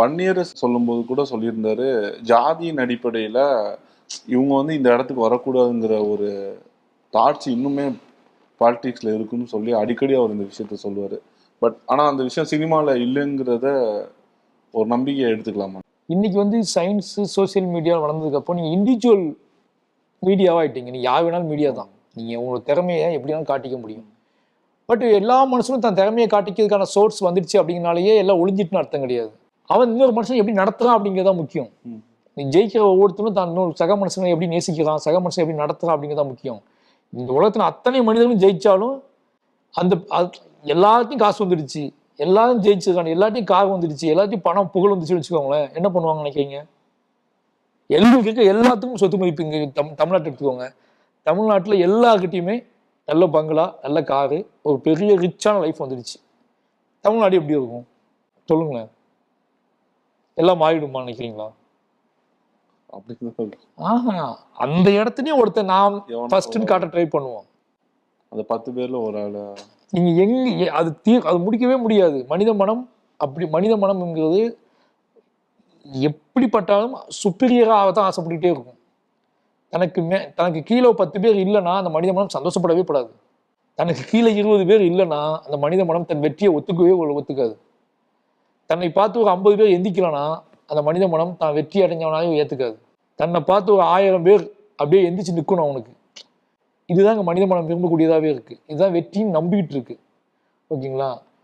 1 year சொல்லும்போது கூட சொல்லியிருந்தாரு, ஜாதியின் அடிப்படையில இவங்க வந்து இந்த இடத்துக்கு வரக்கூடாதுங்கிற ஒரு தாட்சி இன்னுமே பாலிடிக்ஸ்ல இருக்குன்னு சொல்லி அடிக்கடி அவர் இந்த விஷயத்த சொல்லுவாரு. பட் ஆனா அந்த விஷயம் சினிமால இல்லைங்கிறத ஒரு நம்பிக்கையை எடுத்துக்கலாமா? இன்னைக்கு வந்து சயின்ஸ் சோசியல் மீடியா வளர்ந்ததுக்கு அப்புறம் நீங்க இண்டிவிஜுவல் மீடியாவா ஆயிட்டீங்க. நீங்க யார் வேணாலும் மீடியா தான். நீங்க உங்களோட திறமையை எப்படி வேணாலும் காட்டிக்க முடியும். பட் எல்லா மனுஷனும் தன் திறமையை காட்டிக்கிறதுக்கான சோர்ஸ் வந்துடுச்சு அப்படிங்கனாலேயே எல்லாம் ஒளிஞ்சிட்டுன்னு அர்த்தம் கிடையாது. அவன் இன்னொரு மனுஷன் எப்படி நடத்துறான் அப்படிங்கிறதா முக்கியம். நீ ஜெயிக்கிற ஒவ்வொருத்தரும் தான் இன்னொரு சக மனுஷனை எப்படி நேசிக்கிறான், சக மனுஷன் எப்படி நடத்துறான் அப்படிங்கிறதா முக்கியம். இந்த உலகத்துல அத்தனை மனிதர்களும் ஜெயிச்சாலும் அந்த எல்லாத்தையும் காசு வந்துடுச்சு, எல்லாரும் ஜெயிச்சிருக்காங்க, எல்லாத்தையும் கார் வந்துடுச்சு, எல்லாத்தையும் பணம் புகழ் வந்துச்சு வச்சுக்கோங்களேன், என்ன பண்ணுவாங்க நினைக்கிறீங்க? எங்களுக்கு எல்லாத்துக்கும் சொத்து மதிப்பு இங்க தமிழ்நாட்டை எடுத்துக்கோங்க. தமிழ்நாட்டுல எல்லார்கிட்டையுமே நல்ல பங்களா, நல்ல காரு, ஒரு பெரிய ரிச்சான லைஃப் வந்துடுச்சு. தமிழ்நாடு எப்படி இருக்கும் சொல்லுங்களேன்? எல்லாம் மாறிடுமா நினைக்கிறீங்களா? ஆஹா, அந்த இடத்துலயும் ஒருத்தர் நாம் ஃபர்ஸ்ட்னு காட்ட ட்ரை பண்ணுவோம். அந்த 10 பேர்ல ஒரு ஆளு. நீங்க எங்க அது முடிக்கவே முடியாது. மனித மனம் அப்படி, மனித மனம்ங்கிறது எப்படிப்பட்டாலும் சுப்பீரியராக தான் ஆசைப்பட்டுக்கிட்டே இருக்கும். தனக்கு கீழே 10 பேர் இல்லைன்னா அந்த மனித மனம் சந்தோஷப்படவே படாது. தனக்கு கீழே 20 பேர் இல்லைன்னா அந்த மனித மனம் தன் வெற்றியை ஒத்துக்காது. தன்னை பார்த்து ஒரு 50 பேர் எந்திக்கலன்னா அந்த மனித மனம் தான் வெற்றி அடைஞ்சவனாலும் ஏத்துக்காது. தன்னை பார்த்து ஒரு 1000 பேர் அப்படியே எந்திரிச்சு நிற்கணும் அவனுக்கு. இதுதான் மனித மனம் விரும்பக்கூடியதாகவே இருக்கு. இதுதான் வெற்றின்னு நம்பிக்கிட்டு இருக்கு. ஓகேங்களா?